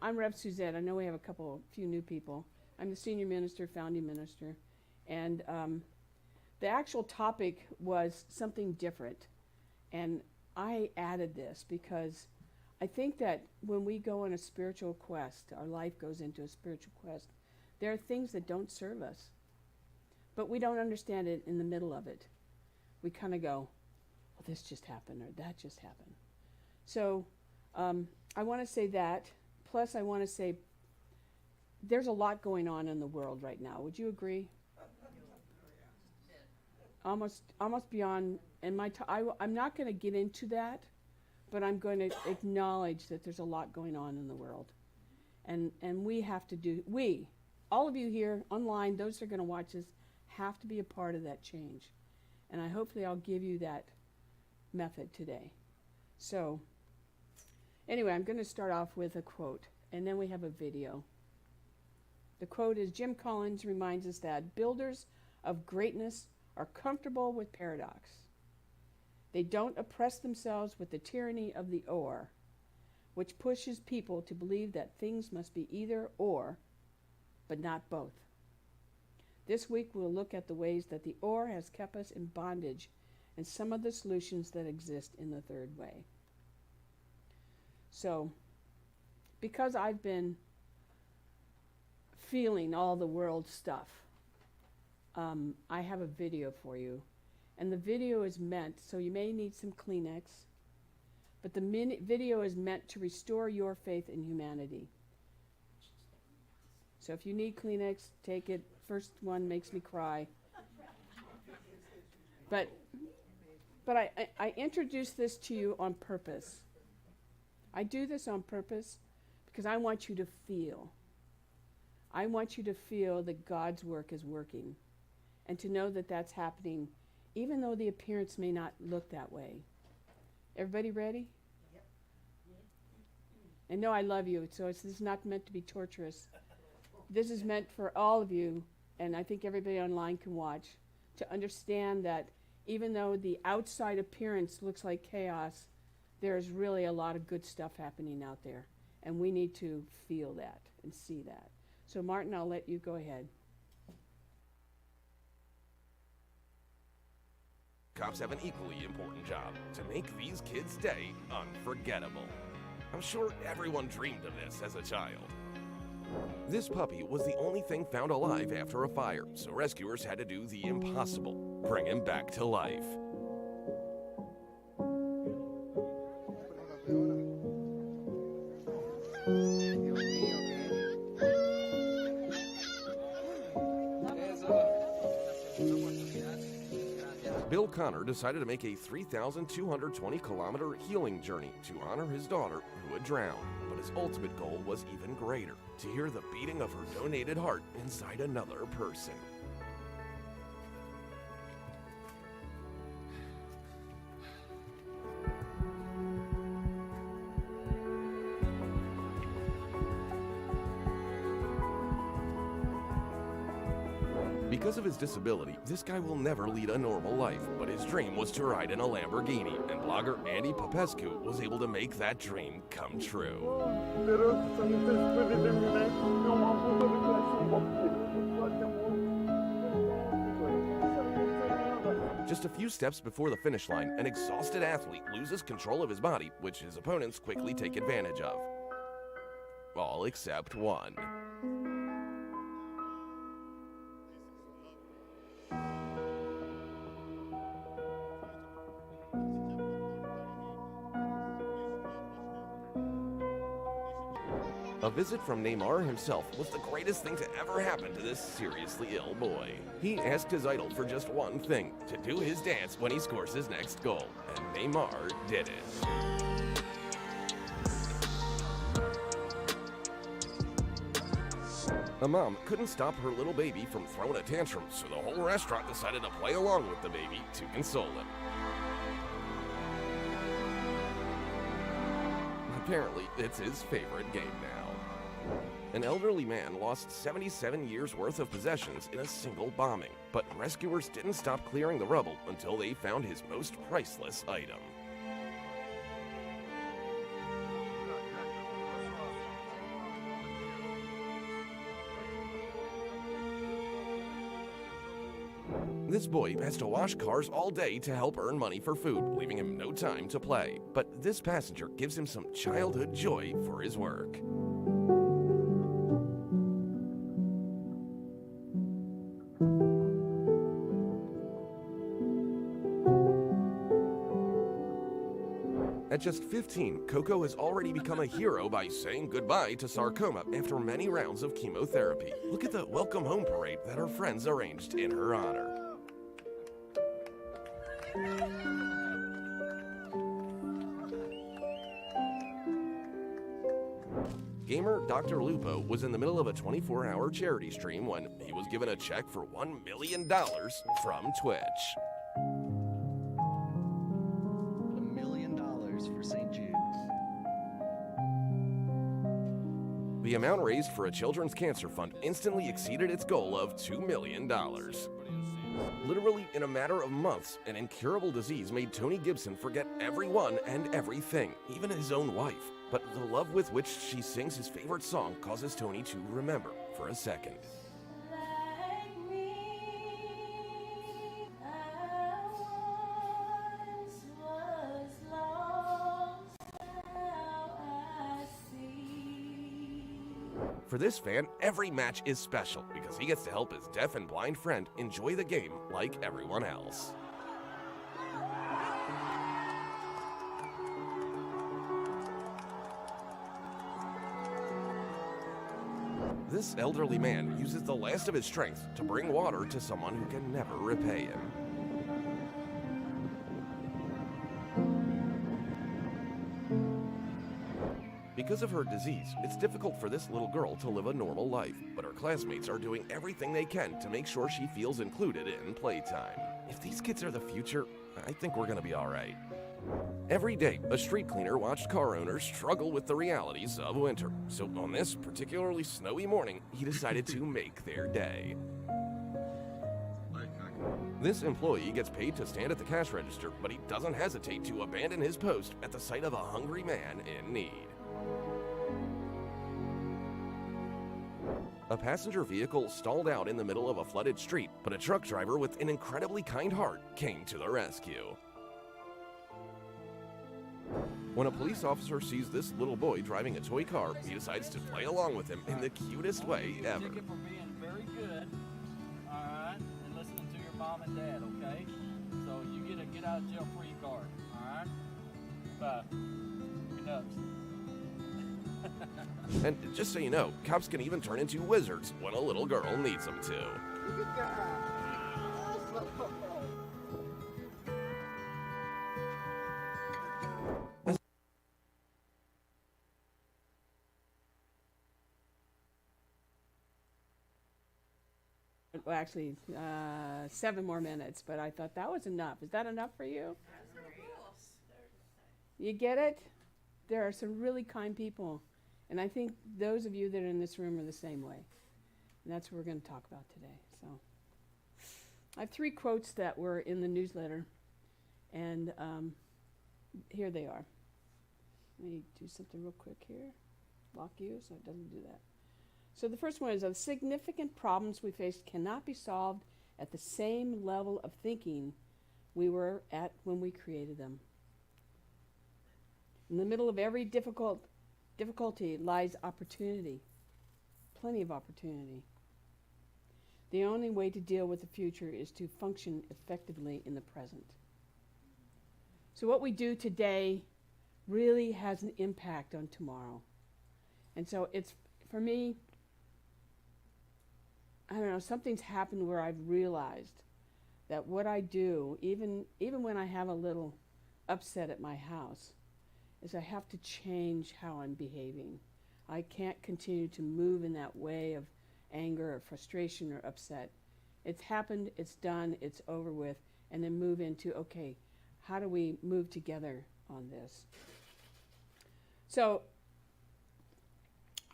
I'm Rev Suzette. I know we have few new people. I'm the senior minister, founding minister. And the actual topic was something different. And I added this because I think that when we go on a spiritual quest, our life goes into a spiritual quest, there are things that don't serve us. But we don't understand it in the middle of it. We kind of go, well, this just happened or that just happened. So I want to say that. Plus, I want to say there's a lot going on in the world right now. Would you agree? Almost beyond. And I'm not going to get into that, but I'm going to acknowledge that there's a lot going on in the world, and we have to do. All of you here online, those that are going to watch this, have to be a part of that change, and hopefully I'll give you that method today. So. Anyway, I'm going to start off with a quote, and then we have a video. The quote is, Jim Collins reminds us that builders of greatness are comfortable with paradox. They don't oppress themselves with the tyranny of the or, which pushes people to believe that things must be either or, but not both. This week we'll look at the ways that the or has kept us in bondage and some of the solutions that exist in the third way. So, because I've been feeling all the world stuff, I have a video for you. And the video is meant, so you may need some Kleenex, but the video is meant to restore your faith in humanity. So if you need Kleenex, take it. First one makes me cry. But I introduced this to you on purpose. I do this on purpose because I want you to feel. I want you to feel that God's work is working and to know that that's happening even though the appearance may not look that way. Everybody ready? Yep. And no, I love you, so this is not meant to be torturous. This is meant for all of you, and I think everybody online can watch, to understand that even though the outside appearance looks like chaos, there's really a lot of good stuff happening out there, and we need to feel that and see that. So Martin, I'll let you go ahead. Cops have an equally important job, to make these kids' day unforgettable. I'm sure everyone dreamed of this as a child. This puppy was the only thing found alive after a fire, so rescuers had to do the impossible, bring him back to life. Bill Connor decided to make a 3,220-kilometer healing journey to honor his daughter who had drowned. But his ultimate goal was even greater, to hear the beating of her donated heart inside another person. Because of his disability, this guy will never lead a normal life, but his dream was to ride in a Lamborghini, and blogger Andy Popescu was able to make that dream come true. Just a few steps before the finish line, an exhausted athlete loses control of his body, which his opponents quickly take advantage of. All except one. A visit from Neymar himself was the greatest thing to ever happen to this seriously ill boy. He asked his idol for just one thing, to do his dance when he scores his next goal, and Neymar did it. A mom couldn't stop her little baby from throwing a tantrum, so the whole restaurant decided to play along with the baby to console him. Apparently, it's his favorite game now. An elderly man lost 77 years' worth of possessions in a single bombing, but rescuers didn't stop clearing the rubble until they found his most priceless item. This boy has to wash cars all day to help earn money for food, leaving him no time to play. But this passenger gives him some childhood joy for his work. At just 15, Coco has already become a hero by saying goodbye to sarcoma after many rounds of chemotherapy. Look at the welcome home parade that her friends arranged in her honor. Gamer Dr. Lupo was in the middle of a 24-hour charity stream when he was given a check for $1 million from Twitch. $1 million for St. Jude's. The amount raised for a children's cancer fund instantly exceeded its goal of $2 million. Literally in a matter of months, an incurable disease made Tony Gibson forget everyone and everything, even his own wife. But the love with which she sings his favorite song causes Tony to remember for a second. Like me, I once was lost, now I see. For this fan, every match is special because he gets to help his deaf and blind friend enjoy the game like everyone else. This elderly man uses the last of his strength to bring water to someone who can never repay him. Because of her disease, it's difficult for this little girl to live a normal life, but her classmates are doing everything they can to make sure she feels included in playtime. If these kids are the future, I think we're gonna be all right. Every day, a street cleaner watched car owners struggle with the realities of winter. So on this particularly snowy morning, he decided to make their day. This employee gets paid to stand at the cash register, but he doesn't hesitate to abandon his post at the sight of a hungry man in need. A passenger vehicle stalled out in the middle of a flooded street, but a truck driver with an incredibly kind heart came to the rescue. When a police officer sees this little boy driving a toy car, he decides to play along with him in the cutest way ever. Ticket for being very good, all right, and listening to your mom and dad, okay? So you get a get out of jail free card, all right? But your nuts. And just so you know, cops can even turn into wizards when a little girl needs them to. Well, actually, 7 more minutes, but I thought that was enough. Is that enough for you? You get it? There are some really kind people. And I think those of you that are in this room are the same way. And that's what we're going to talk about today. So I have 3 quotes that were in the newsletter. And here they are. Let me do something real quick here. Lock you so it doesn't do that. So the first one is, the significant problems we face cannot be solved at the same level of thinking we were at when we created them. In the middle of every difficulty lies opportunity, plenty of opportunity. The only way to deal with the future is to function effectively in the present. So what we do today really has an impact on tomorrow. And so it's, for me, I don't know, something's happened where I've realized that what I do, even when I have a little upset at my house, is I have to change how I'm behaving. I can't continue to move in that way of anger or frustration or upset. It's happened, it's done, it's over with, and then move into, okay, how do we move together on this? So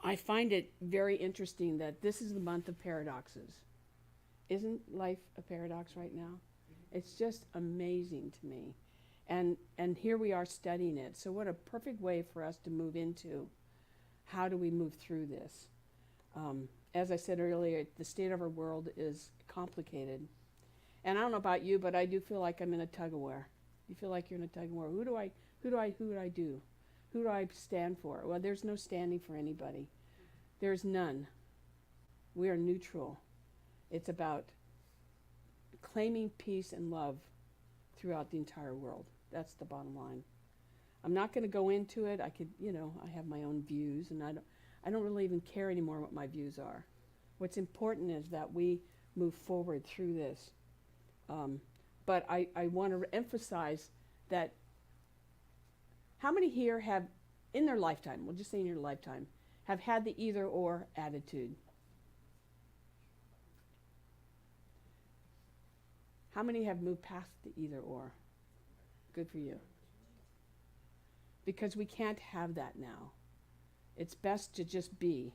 I find it very interesting that this is the month of paradoxes. Isn't life a paradox right now? It's just amazing to me. And here we are studying it. So what a perfect way for us to move into how do we move through this. As I said earlier, the state of our world is complicated. And I don't know about you, but I do feel like I'm in a tug of war. You feel like you're in a tug of war. Who do I do? Who do I stand for? Well, there's no standing for anybody. There's none. We are neutral. It's about claiming peace and love throughout the entire world. That's the bottom line. I'm not going to go into it. I could, I have my own views, and I don't really even care anymore what my views are. What's important is that we move forward through this. But I want to emphasize that how many here have, in their lifetime, we'll just say in your lifetime, have had the either or attitude? How many have moved past the either or? Good for you. Because we can't have that now. It's best to just be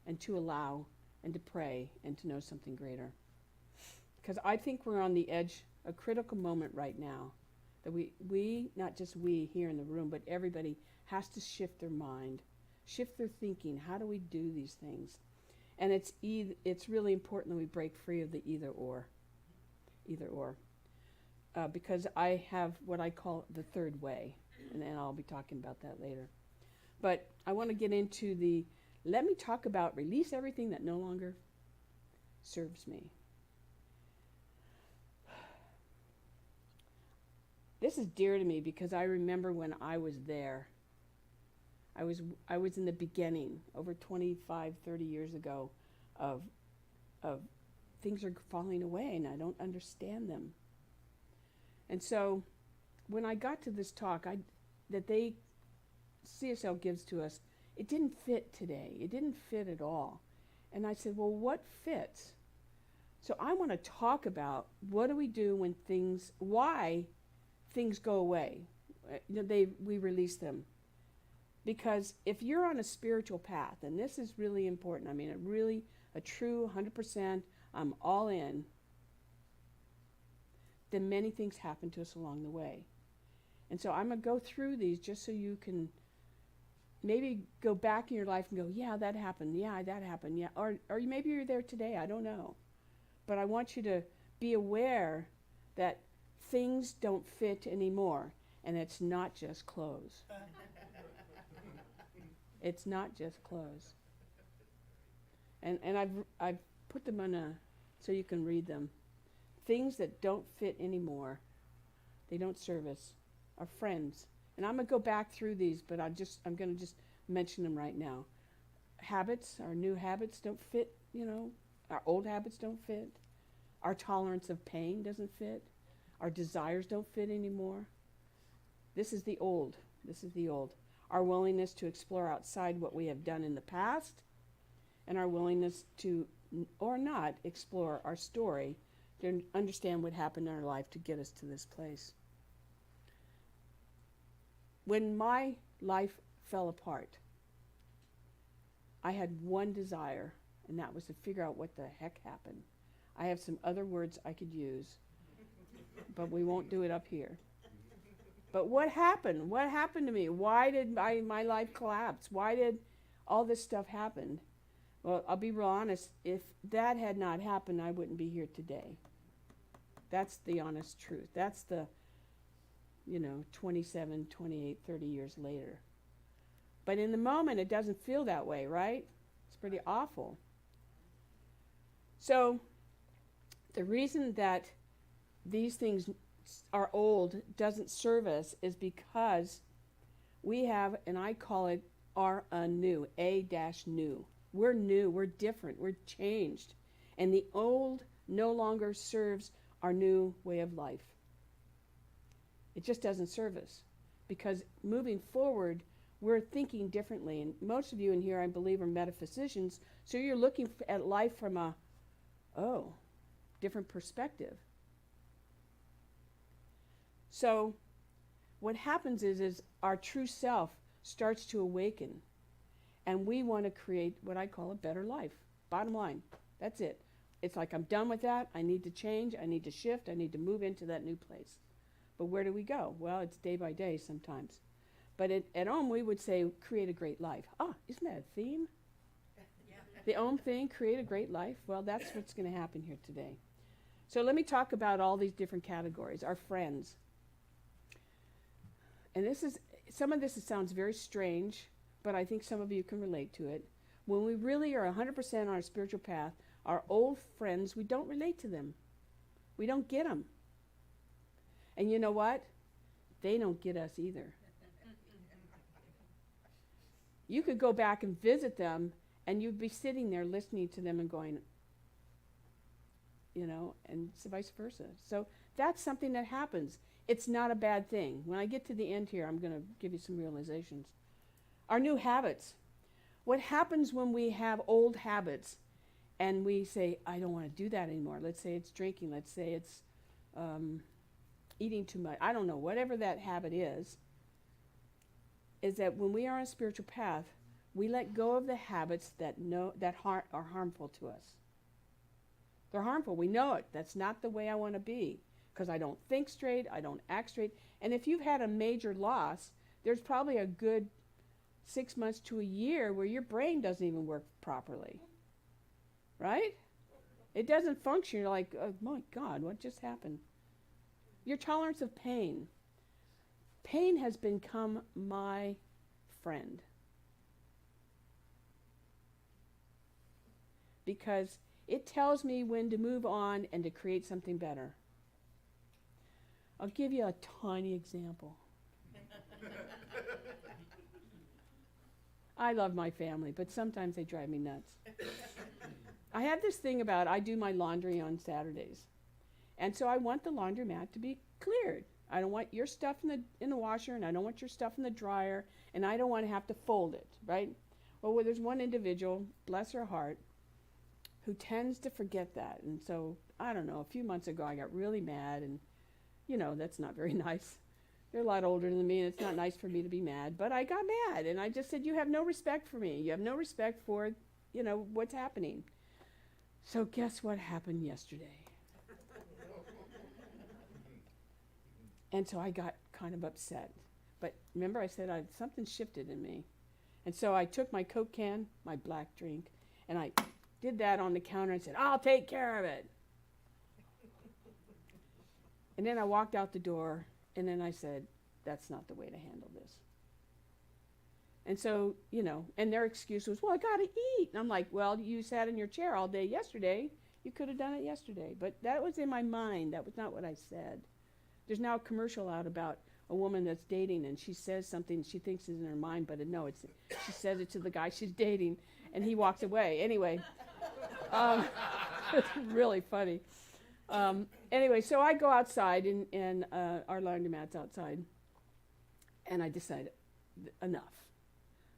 and to allow and to pray and to know something greater. Because I think we're on the edge, a critical moment right now, that we, not just we here in the room, but everybody has to shift their mind, shift their thinking. How do we do these things? And it's really important that we break free of the either or. Because I have what I call the third way, and I'll be talking about that later. But I want to get into let me talk about release everything that no longer serves me. This is dear to me because I remember when I was there. I was in the beginning, over 25, 30 years ago, of things are falling away and I don't understand them. And so when I got to this talk that CSL gives to us, it didn't fit today. It didn't fit at all. And I said, well, what fits? So I want to talk about what do we do when why things go away. We release them. Because if you're on a spiritual path, and this is really important, I mean, a true 100%, I'm all in, then many things happen to us along the way. And so I'm going to go through these just so you can maybe go back in your life and go, yeah, that happened, yeah. Or maybe you're there today, I don't know. But I want you to be aware that things don't fit anymore, and it's not just clothes. It's not just clothes. And I've put them on so you can read them. Things that don't fit anymore, they don't serve us, are friends. And I'm going to go back through these, but I'm going to just mention them right now. Habits, our new habits don't fit, our old habits don't fit. Our tolerance of pain doesn't fit. Our desires don't fit anymore. This is the old. Our willingness to explore outside what we have done in the past, and our willingness to, or not, explore our story to understand what happened in our life to get us to this place. When my life fell apart, I had one desire, and that was to figure out what the heck happened. I have some other words I could use, but we won't do it up here. But what happened? What happened to me? Why did my life collapse? Why did all this stuff happen? Well, I'll be real honest. If that had not happened, I wouldn't be here today. That's the honest truth. That's the, 27, 28, 30 years later. But in the moment, it doesn't feel that way, right? It's pretty awful. So the reason that these things are old doesn't serve us is because we have, and I call it our new, A-new. We're new, we're different, we're changed. And the old no longer serves our new way of life. It just doesn't serve us. Because moving forward, we're thinking differently. And most of you in here, I believe, are metaphysicians, so you're looking at life from a, different perspective. So what happens is our true self starts to awaken, and we want to create what I call a better life. Bottom line, that's it. It's like I'm done with that. I need to change. I need to shift. I need to move into that new place. But where do we go? Well, it's day by day sometimes. But at Om, we would say, create a great life. Isn't that a theme? Yeah. The Om thing, create a great life. Well, that's what's going to happen here today. So let me talk about all these different categories. Our friends. And some of this sounds very strange, but I think some of you can relate to it. When we really are 100% on our spiritual path, our old friends, we don't relate to them. We don't get them. And you know what? They don't get us either. You could go back and visit them, and you'd be sitting there listening to them and going, and vice versa. So that's something that happens. It's not a bad thing. When I get to the end here, I'm going to give you some realizations. Our new habits. What happens when we have old habits and we say, I don't want to do that anymore? Let's say it's drinking. Let's say it's eating too much. I don't know. Whatever that habit is that when we are on a spiritual path, we let go of the habits that are harmful to us. They're harmful. We know it. That's not the way I want to be because I don't think straight. I don't act straight. And if you've had a major loss, there's probably a good 6 months to a year where your brain doesn't even work properly. Right? It doesn't function. You're like, oh my God, what just happened? Your tolerance of pain. Pain has become my friend. Because it tells me when to move on and to create something better. I'll give you a tiny example. I love my family, but sometimes they drive me nuts. I have this thing about I do my laundry on Saturdays. And so I want the laundromat to be cleared. I don't want your stuff in the washer, and I don't want your stuff in the dryer, and I don't want to have to fold it, right? Well, there's one individual, bless her heart, who tends to forget that. And so, I don't know, a few months ago I got really mad, and, that's not very nice. They're a lot older than me, and it's not nice for me to be mad. But I got mad, and I just said, you have no respect for me. You have no respect for, what's happening. So guess what happened yesterday? And so I got kind of upset. But remember I said something shifted in me. And so I took my Coke can, my black drink, and I did that on the counter and said, I'll take care of it. And then I walked out the door, and then I said, that's not the way to handle this. And so, and their excuse was, well, I got to eat. And I'm like, well, you sat in your chair all day yesterday. You could have done it yesterday. But that was in my mind. That was not what I said. There's now a commercial out about a woman that's dating, and she says something she thinks is in her mind, but no, she says it to the guy she's dating, and he walks away. Anyway, it's really funny. Anyway, so I go outside, and our laundromat's outside, and I decide enough.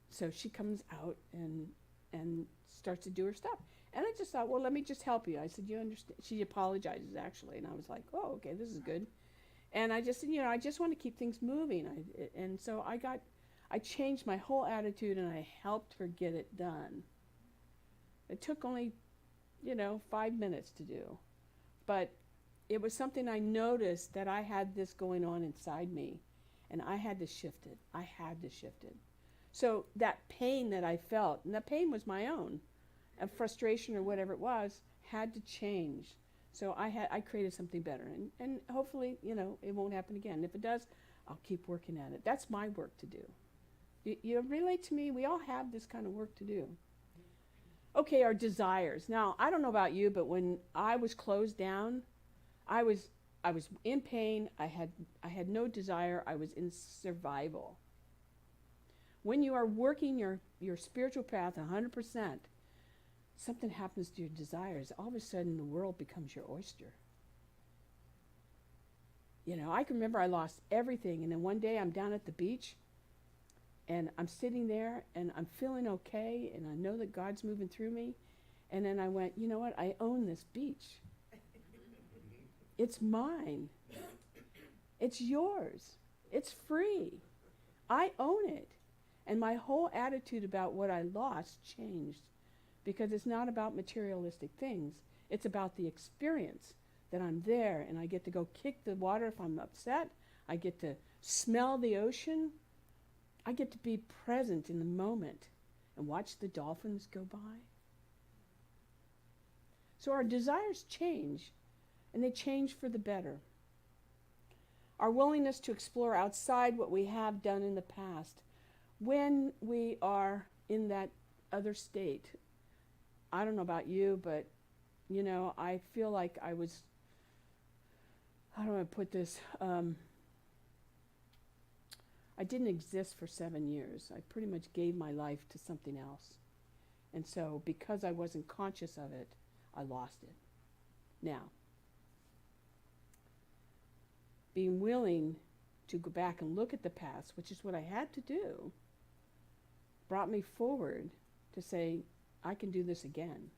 So she comes out and starts to do her stuff. And I just thought, well, let me just help you. I said, you understand? She apologizes, actually, and I was like, oh, okay, this is good. And I just said, I just want to keep things moving. And so I changed my whole attitude, and I helped her get it done. It took only, 5 minutes to do. But it was something I noticed that I had this going on inside me, and I had to shift it. So that pain that I felt, and that pain was my own, and frustration or whatever it was, had to change. So I created something better, and hopefully, it won't happen again. If it does, I'll keep working at it. That's my work to do. You relate to me? We all have this kind of work to do. Okay, our desires. Now, I don't know about you, but when I was closed down, I was in pain. I had no desire. I was in survival. When you are working your spiritual path 100%, something happens to your desires. All of a sudden, the world becomes your oyster. I can remember I lost everything, and then one day I'm down at the beach, and I'm sitting there, and I'm feeling okay, and I know that God's moving through me. And then I went, you know what? I own this beach. It's mine. It's yours. It's free. I own it. And my whole attitude about what I lost changed, because it's not about materialistic things. It's about the experience that I'm there, and I get to go kick the water if I'm upset. I get to smell the ocean. I get to be present in the moment and watch the dolphins go by. So our desires change and they change for the better. Our willingness to explore outside what we have done in the past. When we are in that other state, I don't know about you, but you know, I feel like I was, how do I put this? I didn't exist for 7 years. I pretty much gave my life to something else. And so because I wasn't conscious of it, I lost it. Now, being willing to go back and look at the past, which is what I had to do, brought me forward to say, I can do this again.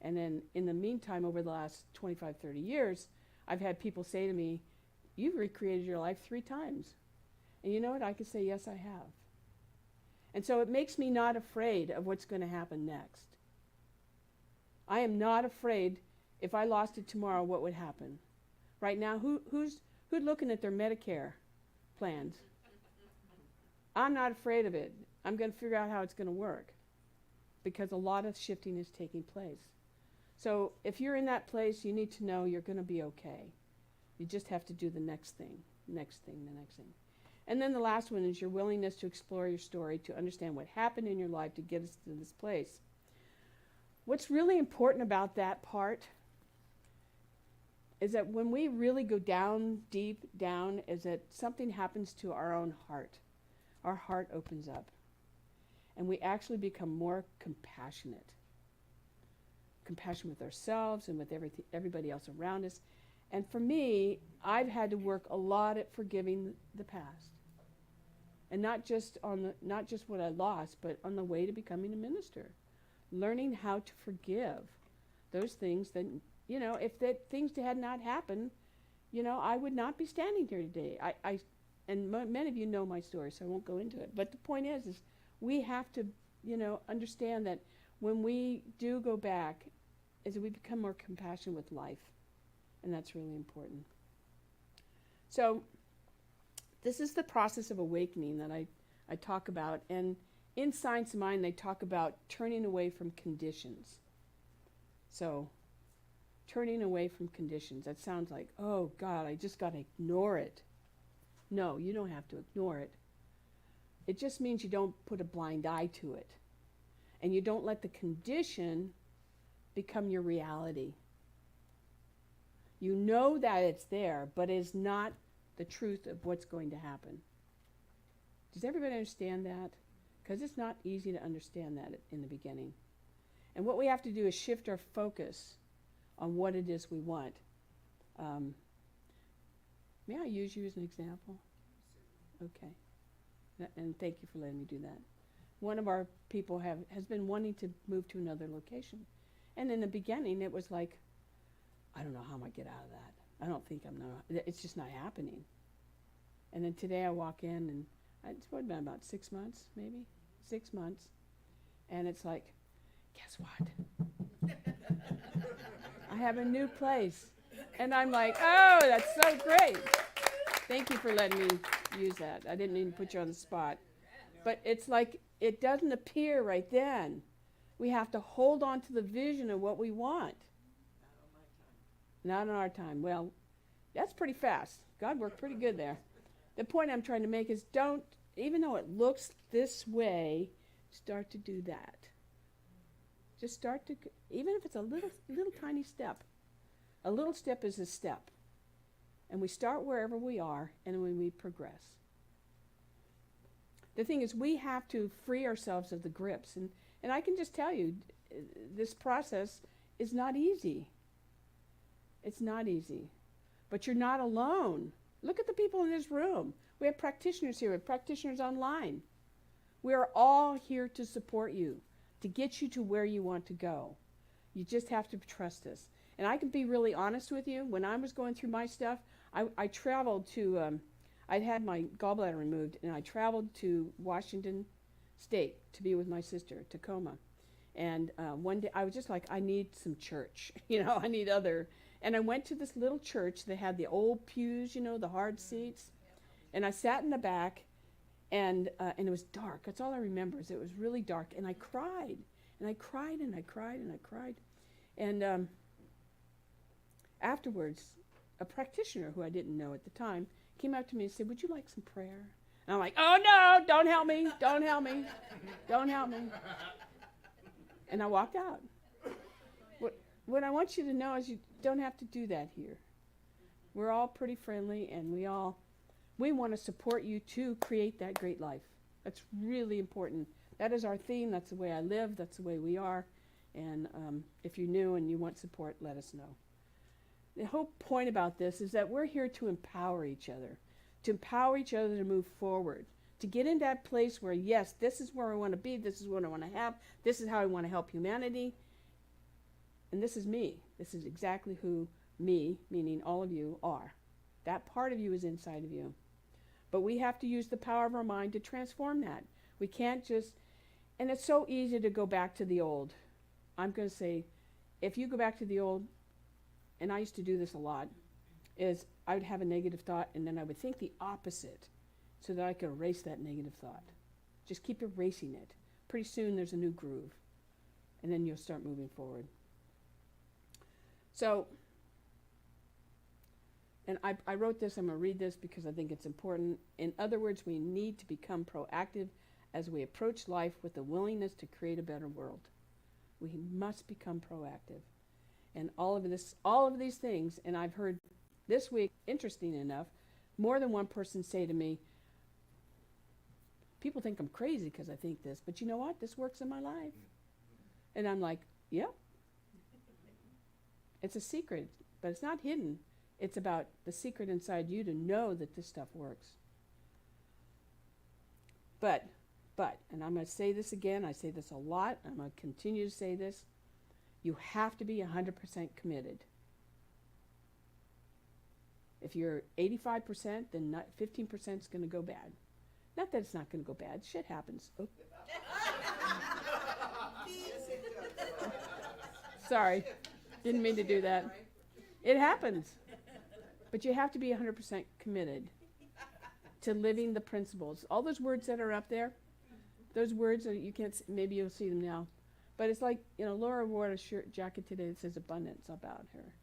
And then in the meantime, over the last 25, 30 years, I've had people say to me, you've recreated your life 3 times. And you know what? I can say, yes, I have. And so it makes me not afraid of what's going to happen next. I am not afraid if I lost it tomorrow, what would happen? Right now, who's looking at their Medicare plans? I'm not afraid of it. I'm going to figure out how it's going to work because a lot of shifting is taking place. So if you're in that place, you need to know you're going to be okay. You just have to do the next thing, next thing, the next thing. And then the last one is your willingness to explore your story, to understand what happened in your life to get us to this place. What's really important about that part is that when we really go down, deep down, is that something happens to our own heart. Our heart opens up. And we actually become more compassionate. Compassion with ourselves and with everybody else around us. And for me, I've had to work a lot at forgiving the past. And not just what I lost, but on the way to becoming a minister. Learning how to forgive those things that, you know, if that things had not happened, you know, I would not be standing here today. Many of you know my story, so I won't go into it. But the point is we have to, you know, understand that when we do go back, is that we become more compassionate with life. And that's really important. So this is the process of awakening that I talk about. And in Science of Mind, they talk about turning away from conditions. So turning away from conditions. That sounds like, oh, God, I just got to ignore it. No, you don't have to ignore it. It just means you don't put a blind eye to it. And you don't let the condition become your reality. You know that it's there, but it's not the truth of what's going to happen. Does everybody understand that? Because it's not easy to understand that in the beginning. And what we have to do is shift our focus on what it is we want. May I use you as an example? Okay. And thank you for letting me do that. One of our people has been wanting to move to another location. And in the beginning, it was like, I don't know how I'm going to get out of that. I don't think it's just not happening. And then today I walk in, and it's been about 6 months, maybe? 6 months. And it's like, guess what? I have a new place. And I'm like, oh, that's so great. Thank you for letting me use that. I didn't even put you on the spot. But it's like, it doesn't appear right then. We have to hold on to the vision of what we want. Not on our time. Well, that's pretty fast. God worked pretty good there. The point I'm trying to make is don't, even though it looks this way, start to do that. Just start to, even if it's a little tiny step. A little step is a step. And we start wherever we are, and when we progress. The thing is, we have to free ourselves of the grips. And I can just tell you, this process is not easy. It's not easy. But you're not alone. Look at the people in this room. We have practitioners here. We have practitioners online. We are all here to support you, to get you to where you want to go. You just have to trust us. And I can be really honest with you. When I was going through my stuff, I traveled to, I'd had my gallbladder removed, and I traveled to Washington State to be with my sister, Tacoma. And one day I was just like, I need some church. I need other. And I went to this little church. They had the old pews, the hard seats. And I sat in the back, and it was dark. That's all I remember is it was really dark. And I cried. And I cried, and I cried, and I cried. And afterwards, a practitioner who I didn't know at the time came up to me and said, "Would you like some prayer?" And I'm like, "Oh no, don't help me, don't help me, don't help me." And I walked out. What I want you to know is you don't have to do that here. We're all pretty friendly, and we want to support you to create that great life. That's really important. That is our theme. That's the way I live. That's the way we are. And if you're new and you want support, let us know. The whole point about this is that we're here to empower each other to move forward, to get in that place where, yes, this is where I want to be, this is what I want to have, this is how I want to help humanity, and this is me. This is exactly who me, meaning all of you, are. That part of you is inside of you. But we have to use the power of our mind to transform that. We can't just, and it's so easy to go back to the old. I'm going to say, if you go back to the old, and I used to do this a lot, is I would have a negative thought, and then I would think the opposite so that I could erase that negative thought. Just keep erasing it. Pretty soon there's a new groove, and then you'll start moving forward. So, and I wrote this, I'm going to read this because I think it's important. In other words, we need to become proactive as we approach life with the willingness to create a better world. We must become proactive. And all of these things, and I've heard this week, interesting enough, more than one person say to me, people think I'm crazy because I think this, but you know what? This works in my life. And I'm like, yep. It's a secret, but it's not hidden. It's about the secret inside you to know that this stuff works. But, and I'm going to say this again, I say this a lot, I'm going to continue to say this, you have to be 100% committed. If you're 85%, then 15% is going to go bad. Not that it's not going to go bad. Shit happens. Oh. Sorry. Didn't mean to do that. It happens. But you have to be 100% committed to living the principles. All those words that are up there, those words, you can't, maybe you'll see them now. But it's like, Laura wore a shirt jacket today that says abundance about her.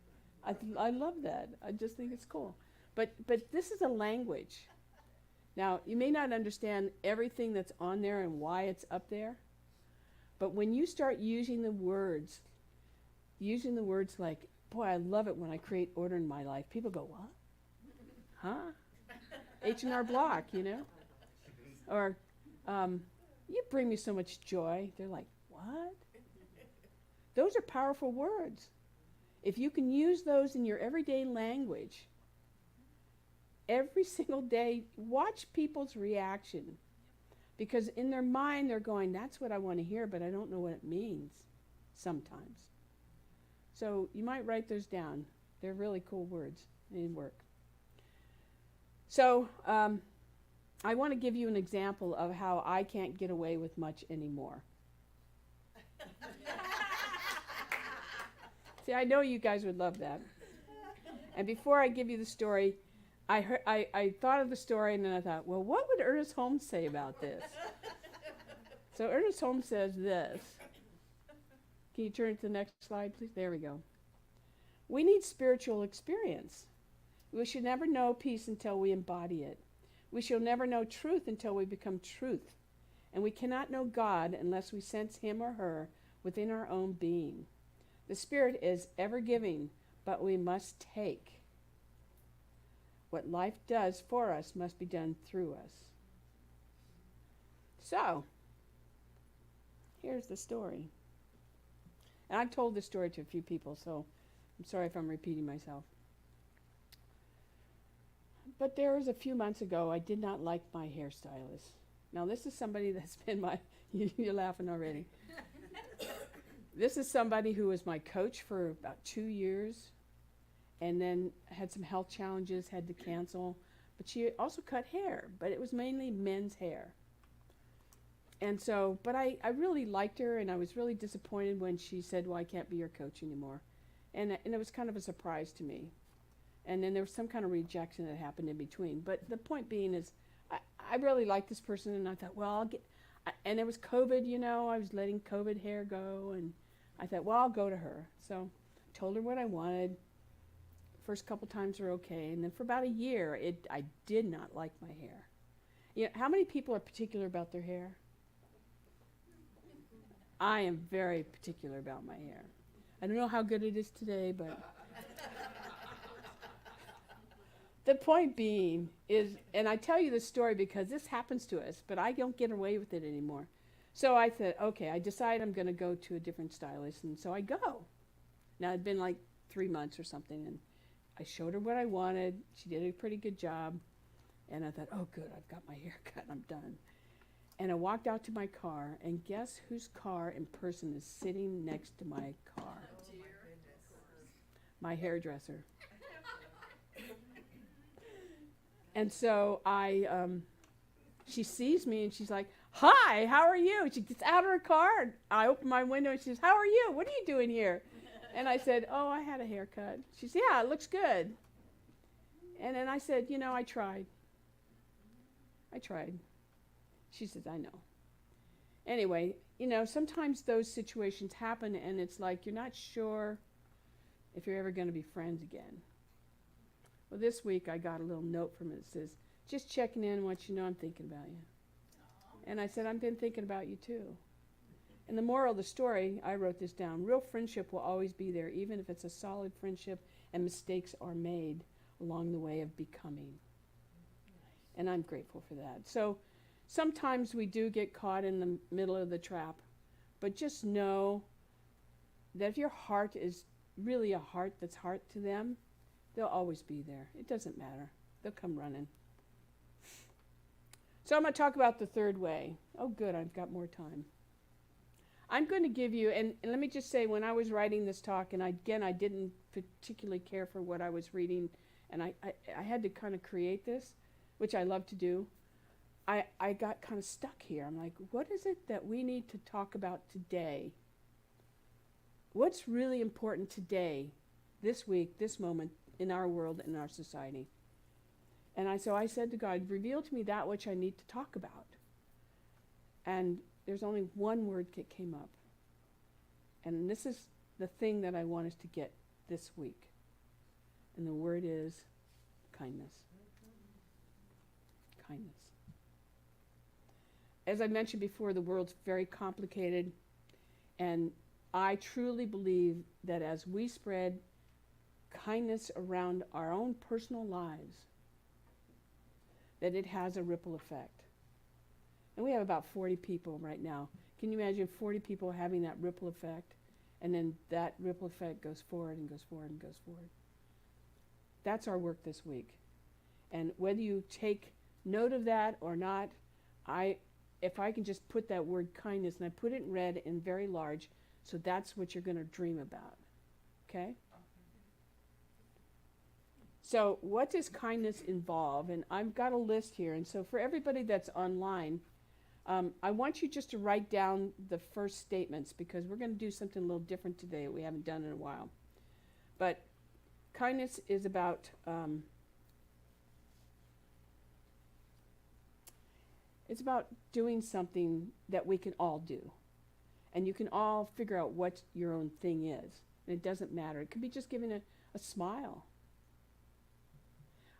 I love that. I just think it's cool. But this is a language. Now, you may not understand everything that's on there and why it's up there. But when you start using the words like, boy, I love it when I create order in my life. People go, what? Huh? H&R Block, Or, you bring me so much joy. They're like, what? Those are powerful words. If you can use those in your everyday language, every single day, watch people's reaction. Because in their mind, they're going, that's what I want to hear, but I don't know what it means sometimes. So you might write those down. They're really cool words. They work. So I want to give you an example of how I can't get away with much anymore. See, I know you guys would love that. And before I give you the story, I thought of the story, and then I thought, well, what would Ernest Holmes say about this? So Ernest Holmes says this. Can you turn to the next slide, please? There we go. We need spiritual experience. We should never know peace until we embody it. We shall never know truth until we become truth. And we cannot know God unless we sense him or her within our own being. The Spirit is ever giving, but we must take. What life does for us must be done through us. So, here's the story. And I've told this story to a few people, so I'm sorry if I'm repeating myself. But there was a few months ago, I did not like my hairstylist. Now, this is somebody that's been you're laughing already. This is somebody who was my coach for about 2 years, and then had some health challenges, had to cancel. But she also cut hair, but it was mainly men's hair. And so, but I really liked her, and I was really disappointed when she said, well, I can't be your coach anymore. And it was kind of a surprise to me. And then there was some kind of rejection that happened in between. But the point being is, I really liked this person, and I thought, well, and it was COVID, I was letting COVID hair go, and I thought, well, I'll go to her. So I told her what I wanted, First couple times are okay, and then for about a year, I did not like my hair. How many people are particular about their hair? I am very particular about my hair. I don't know how good it is today, but the point being is, and I tell you this story because this happens to us, but I don't get away with it anymore. So I said, okay, I decide I'm going to go to a different stylist, and so I go. Now, it'd been like 3 months or something, and I showed her what I wanted. She did a pretty good job, and I thought, oh, good, I've got my hair cut, I'm done. And I walked out to my car, and guess whose car in person is sitting next to my car? My hairdresser. And so she sees me, and she's like, hi, how are you? She gets out of her car, and I open my window, and she says, how are you? What are you doing here? And I said, oh, I had a haircut. She said, yeah, it looks good. And then I said, I tried. She says, I know. Anyway, sometimes those situations happen, and it's like you're not sure if you're ever going to be friends again. Well, this week I got a little note from it that says, just checking in, want you to know I'm thinking about you. And I said, I've been thinking about you too. And the moral of the story, I wrote this down, real friendship will always be there, even if it's a solid friendship and mistakes are made along the way of becoming. And I'm grateful for that. So sometimes we do get caught in the middle of the trap, but just know that if your heart is really a heart that's heart to them, they'll always be there. It doesn't matter. They'll come running. So I'm going to talk about the third way. Oh, good, I've got more time. I'm going to give you, and let me just say, when I was writing this talk, and I didn't particularly care for what I was reading, and I had to kind of create this, which I love to do. I got kind of stuck here. I'm like, what is it that we need to talk about today? What's really important today, this week, this moment, in our world, in our society? And so I said to God, reveal to me that which I need to talk about. And there's only one word that came up. And this is the thing that I want us to get this week. And the word is kindness. Kindness. As I mentioned before, the world's very complicated. And I truly believe that as we spread kindness around our own personal lives, that it has a ripple effect. And we have about 40 people right now. Can you imagine 40 people having that ripple effect? And then that ripple effect goes forward and goes forward and goes forward. That's our work this week. And whether you take note of that or not, if I can just put that word kindness, and I put it in red and very large, so that's what you're going to dream about. Okay? So what does kindness involve? And I've got a list here. And so for everybody that's online, I want you just to write down the first statements, because we're going to do something a little different today that we haven't done in a while. But kindness is about it's about doing something that we can all do. And you can all figure out what your own thing is. And it doesn't matter. It could be just giving a smile.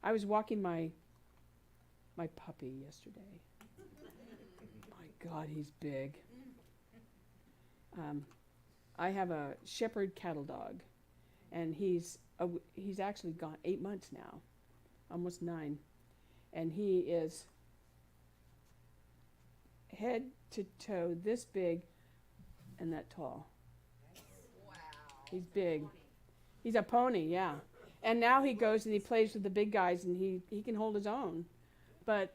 I was walking my puppy yesterday. My God, he's big. I have a shepherd cattle dog, and he's actually gone 8 months now, almost 9, and he is head to toe this big and that tall. Wow. He's big. He's a pony, yeah. And now he goes and he plays with the big guys, and he can hold his own. But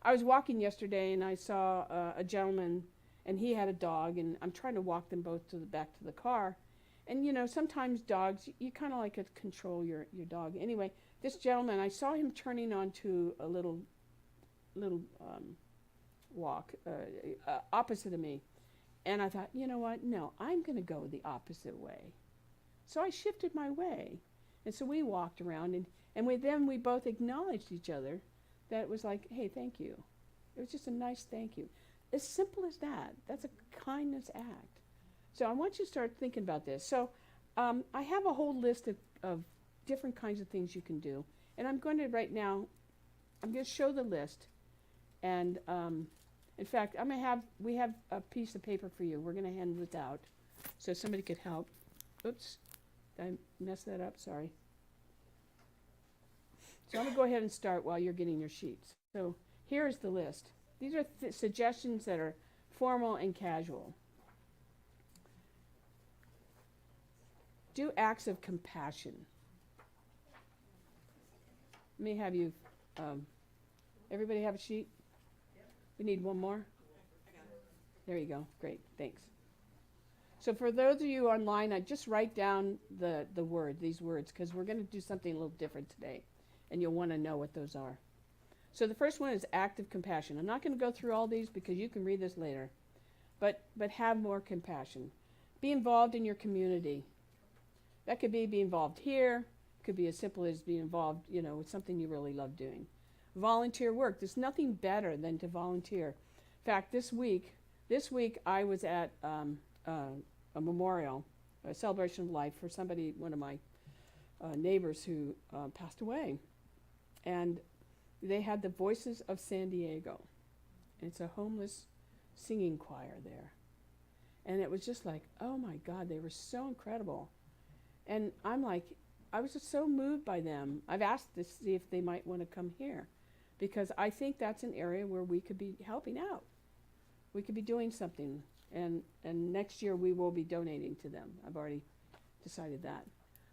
I was walking yesterday, and I saw a gentleman, and he had a dog, and I'm trying to walk them both back to the car. And, sometimes dogs, you kind of like to control your dog. Anyway, this gentleman, I saw him turning onto a little walk opposite of me. And I thought, you know what? No, I'm going to go the opposite way. So I shifted my way. And so we walked around, and we both acknowledged each other. That was like, hey, thank you. It was just a nice thank you. As simple as that. That's a kindness act. So I want you to start thinking about this. So I have a whole list of different kinds of things you can do. And I'm going to right now, I'm going to show the list. And in fact, we have a piece of paper for you. We're going to hand this out so somebody could help. Oops, did I mess that up? Sorry. So I'm going to go ahead and start while you're getting your sheets. So here's the list. These are suggestions that are formal and casual. Do acts of compassion. Let me have you, everybody have a sheet? We need one more? There you go. Great. Thanks. So for those of you online, I just write down these words, because we're going to do something a little different today, and you'll want to know what those are. So the first one is act of compassion. I'm not going to go through all these because you can read this later, but have more compassion. Be involved in your community. That could be involved here. It could be as simple as being involved, with something you really love doing. Volunteer work. There's nothing better than to volunteer. In fact, this week I was at a memorial, a celebration of life for somebody, one of my neighbors who passed away. And they had the Voices of San Diego. And it's a homeless singing choir there. And it was just like, oh my God, they were so incredible. And I'm like, I was just so moved by them. I've asked to see if they might want to come here, because I think that's an area where we could be helping out. We could be doing something. And next year we will be donating to them. I've already decided that.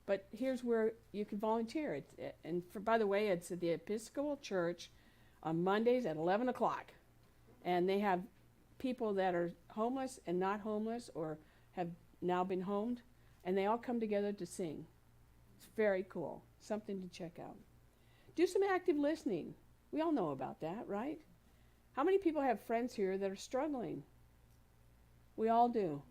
But here's where you can volunteer. By the way, it's at the Episcopal Church on Mondays at 11 o'clock. And they have people that are homeless and not homeless or have now been homed, and they all come together to sing. It's very cool. Something to check out. Do some active listening. We all know about that, right? How many people have friends here that are struggling? We all do.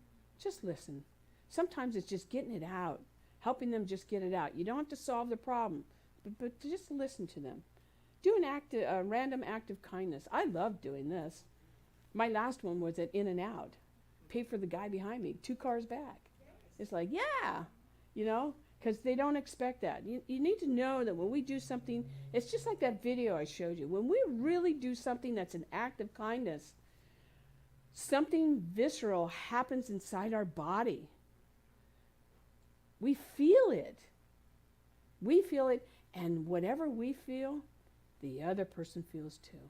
Just listen. Sometimes it's just getting it out, helping them just get it out. You don't have to solve the problem, but to just listen to them. Do a random act of kindness. I love doing this. My last one was at In-N-Out. Paid for the guy behind me, 2 cars back. It's like, yeah, because they don't expect that. You need to know that when we do something, it's just like that video I showed you. When we really do something that's an act of kindness, something visceral happens inside our body. We feel it. We feel it, and whatever we feel, the other person feels too.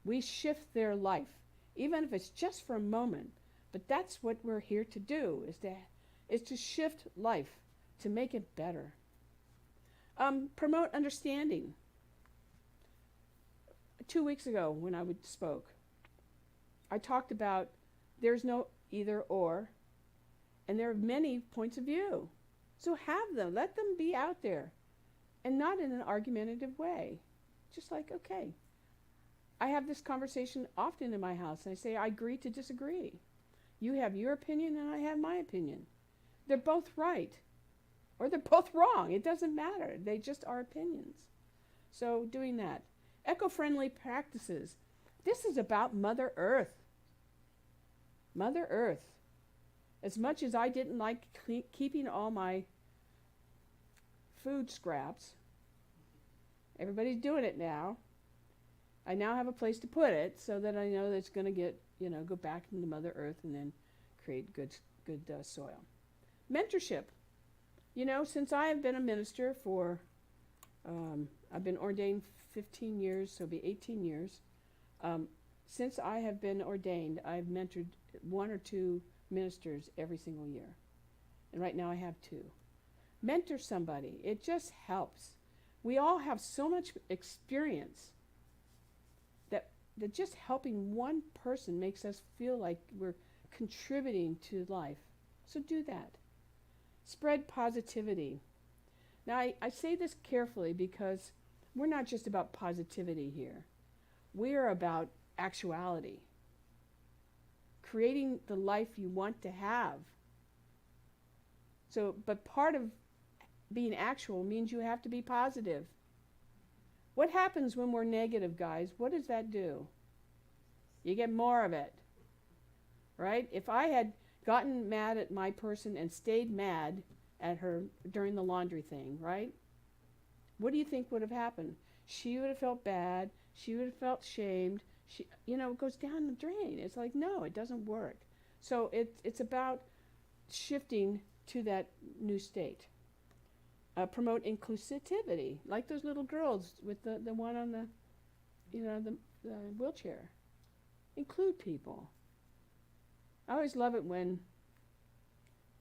We shift their life, even if it's just for a moment. But that's what we're here to do, is to shift life, to make it better. Promote understanding. 2 weeks ago when I spoke, I talked about there's no either or, and there are many points of view. So have them, let them be out there, and not in an argumentative way. Just like, okay, I have this conversation often in my house, and I say, I agree to disagree. You have your opinion, and I have my opinion. They're both right, or they're both wrong. It doesn't matter. They just are opinions. So doing that. Eco-friendly practices. This is about Mother Earth. Mother Earth. As much as I didn't like keeping all my food scraps, everybody's doing it now. I now have a place to put it so that I know that it's going to get, go back into Mother Earth and then create good soil. Mentorship. Since I have been a minister for, I've been ordained 15 years, so it'll be 18 years. Since I have been ordained, I've mentored 1 or 2 ministers every single year. And right now I have 2. Mentor somebody. It just helps. We all have so much experience that just helping one person makes us feel like we're contributing to life. So do that. Spread positivity. Now, I say this carefully because we're not just about positivity here. We are about actuality. Creating the life you want to have. But part of being actual means you have to be positive. What happens when we're negative, guys? What does that do? You get more of it, right? If I had gotten mad at my person and stayed mad at her during the laundry thing, right? What do you think would have happened? She would have felt bad. She would have felt shamed. It goes down the drain. It's like, no, it doesn't work. So it's about shifting to that new state. Promote inclusivity, like those little girls with the one on the wheelchair. Include people. I always love it when,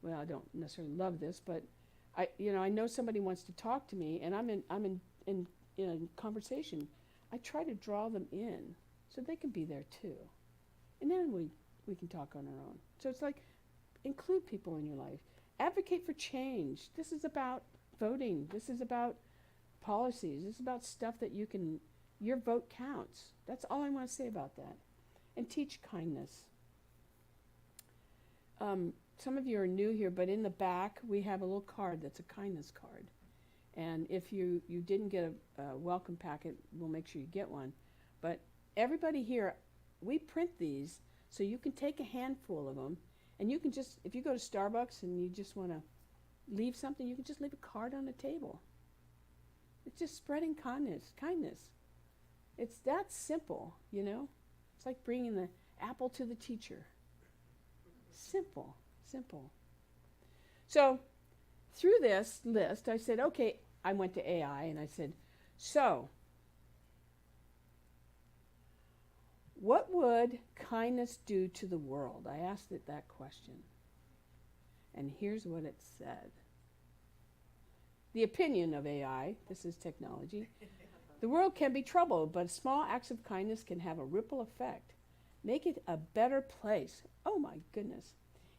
well, I don't necessarily love this, but I know somebody wants to talk to me, and I'm in a conversation. I try to draw them in so they can be there too, and then we can talk on our own. So it's like, include people in your life. Advocate for change. This is about voting. This is about policies. This is about stuff that your vote counts. That's all I want to say about that. And teach kindness. Some of you are new here, but in the back we have a little card that's a kindness card. And if you didn't get a welcome packet, we'll make sure you get one. But everybody here, we print these so you can take a handful of them, and you can just, if you go to Starbucks and you just want to leave something, you can just leave a card on the table. It's just spreading kindness. It's that simple, It's like bringing the apple to the teacher. Simple. So through this list, I said, okay, I went to AI and I said, so what would kindness do to the world? I asked it that question. And here's what it said. The opinion of AI, this is technology, the world can be troubled, but small acts of kindness can have a ripple effect. Make it a better place. Oh my goodness.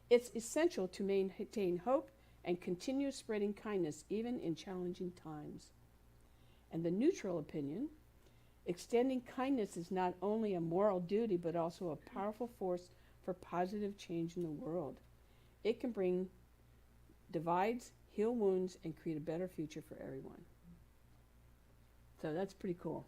It's essential to maintain hope and continue spreading kindness even in challenging times. And the neutral opinion, extending kindness is not only a moral duty, but also a powerful force for positive change in the world. It can bring divides, heal wounds, and create a better future for everyone. So that's pretty cool.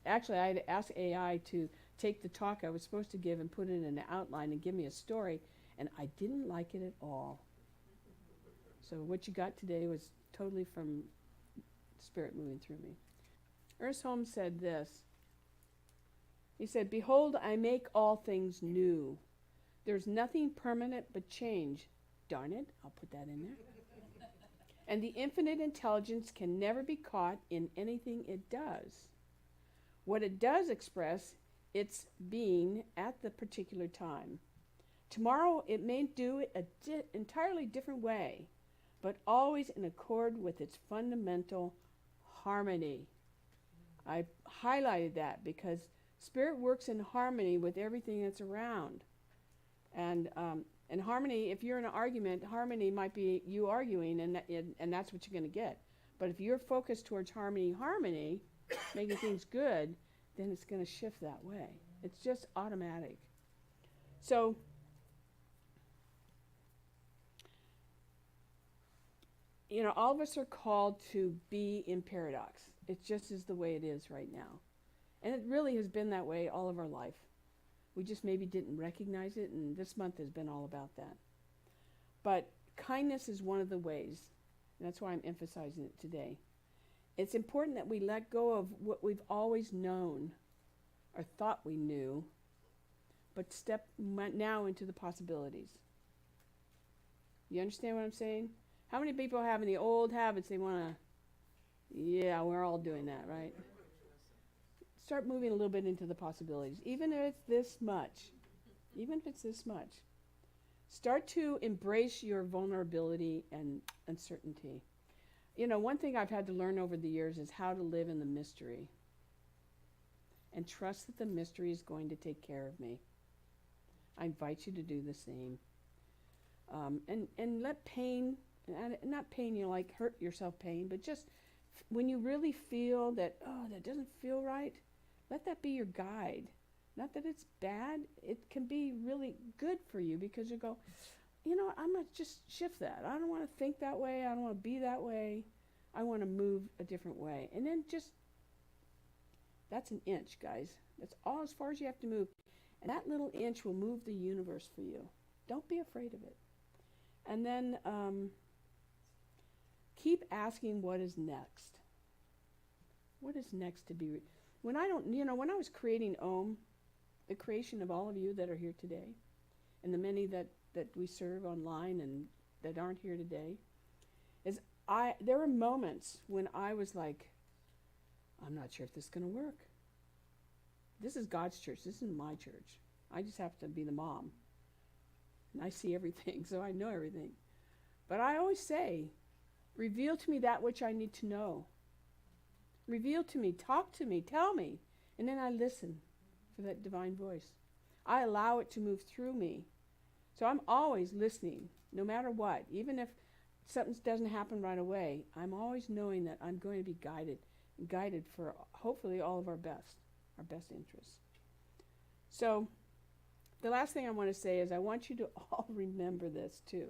Actually, I had asked AI to take the talk I was supposed to give and put it in an outline and give me a story, and I didn't like it at all. So what you got today was totally from Spirit moving through me. Ernest Holmes said this. He said, "Behold, I make all things new. There's nothing permanent but change." Darn it, I'll put that in there. And the infinite intelligence can never be caught in anything it does. What it does express its being at the particular time. Tomorrow it may do it an entirely different way, but always in accord with its fundamental harmony. I highlighted that because Spirit works in harmony with everything that's around. And harmony, if you're in an argument, harmony might be you arguing, and that's what you're going to get. But if you're focused towards harmony, making things good, then it's going to shift that way. It's just automatic. So, all of us are called to be in paradox. It just is the way it is right now. And it really has been that way all of our life. We just maybe didn't recognize it, and this month has been all about that. But kindness is one of the ways, and that's why I'm emphasizing it today. It's important that we let go of what we've always known or thought we knew, but step now into the possibilities. You understand what I'm saying? How many people have any old habits they want to, yeah, we're all doing that, right? Start moving a little bit into the possibilities, even if it's this much. Start to embrace your vulnerability and uncertainty. One thing I've had to learn over the years is how to live in the mystery and trust that the mystery is going to take care of me. I invite you to do the same. And let pain, not pain, like hurt yourself pain, but just when you really feel that, that doesn't feel right, let that be your guide. Not that it's bad. It can be really good for you because you go, I'm going to just shift that. I don't want to think that way. I don't want to be that way. I want to move a different way. And then that's an inch, guys. That's all as far as you have to move. And that little inch will move the universe for you. Don't be afraid of it. And then keep asking what is next. What is next to be? When I was creating OM, the creation of all of you that are here today, and the many that we serve online and that aren't here today, there were moments when I was like, I'm not sure if this is going to work. This is God's church. This isn't my church. I just have to be the mom. And I see everything, so I know everything. But I always say, reveal to me that which I need to know. Reveal to me, talk to me, tell me. And then I listen for that divine voice. I allow it to move through me. So I'm always listening, no matter what. Even if something doesn't happen right away, I'm always knowing that I'm going to be guided for hopefully all of our best interests. So the last thing I want to say is I want you to all remember this too.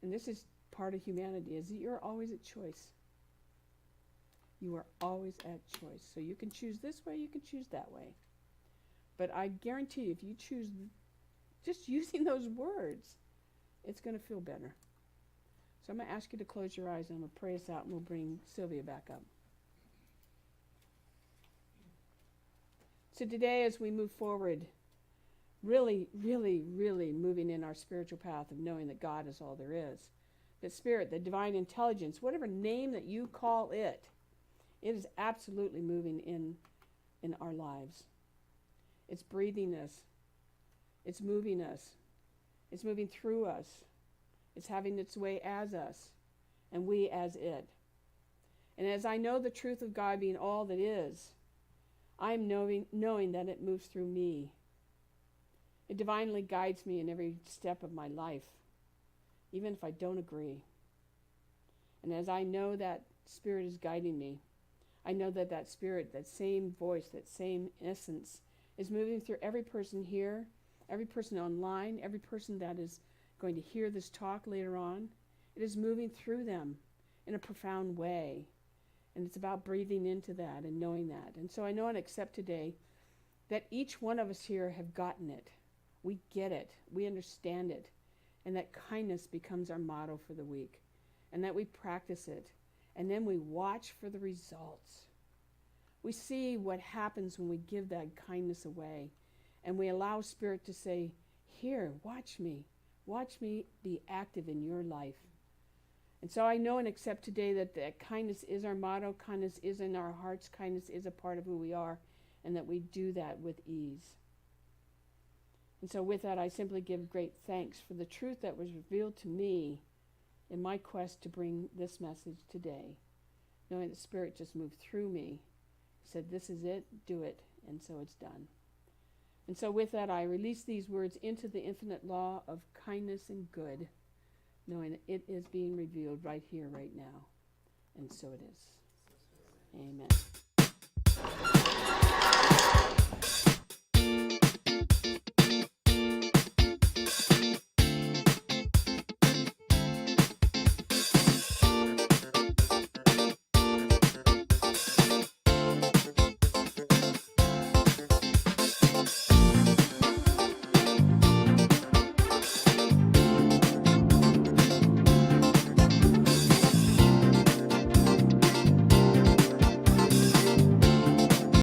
And this is part of humanity, is that you're always at choice. You are always at choice. So you can choose this way, you can choose that way. But I guarantee you, if you choose just using those words, it's going to feel better. So I'm going to ask you to close your eyes and I'm going to pray us out and we'll bring Sylvia back up. So today as we move forward, really, really, really moving in our spiritual path of knowing that God is all there is, that spirit, the divine intelligence, whatever name that you call it, it is absolutely moving in our lives. It's breathing us. It's moving us. It's moving through us. It's having its way as us, and we as it. And as I know the truth of God being all that is, I'm knowing that it moves through me. It divinely guides me in every step of my life, even if I don't agree. And as I know that Spirit is guiding me, I know that that Spirit, that same voice, that same essence is moving through every person here, every person online, every person that is going to hear this talk later on. It is moving through them in a profound way. And it's about breathing into that and knowing that. And so I know and accept today that each one of us here have gotten it. We get it. We understand it. And that kindness becomes our motto for the week. And that we practice it. And then we watch for the results. We see what happens when we give that kindness away. And we allow Spirit to say, here, watch me. Watch me be active in your life. And so I know and accept today that kindness is our motto, kindness is in our hearts, kindness is a part of who we are, and that we do that with ease. And so with that, I simply give great thanks for the truth that was revealed to me in my quest to bring this message today, knowing the Spirit just moved through me, said, this is it, do it, and so it's done. And so with that, I release these words into the infinite law of kindness and good, knowing that it is being revealed right here, right now. And so it is. Amen.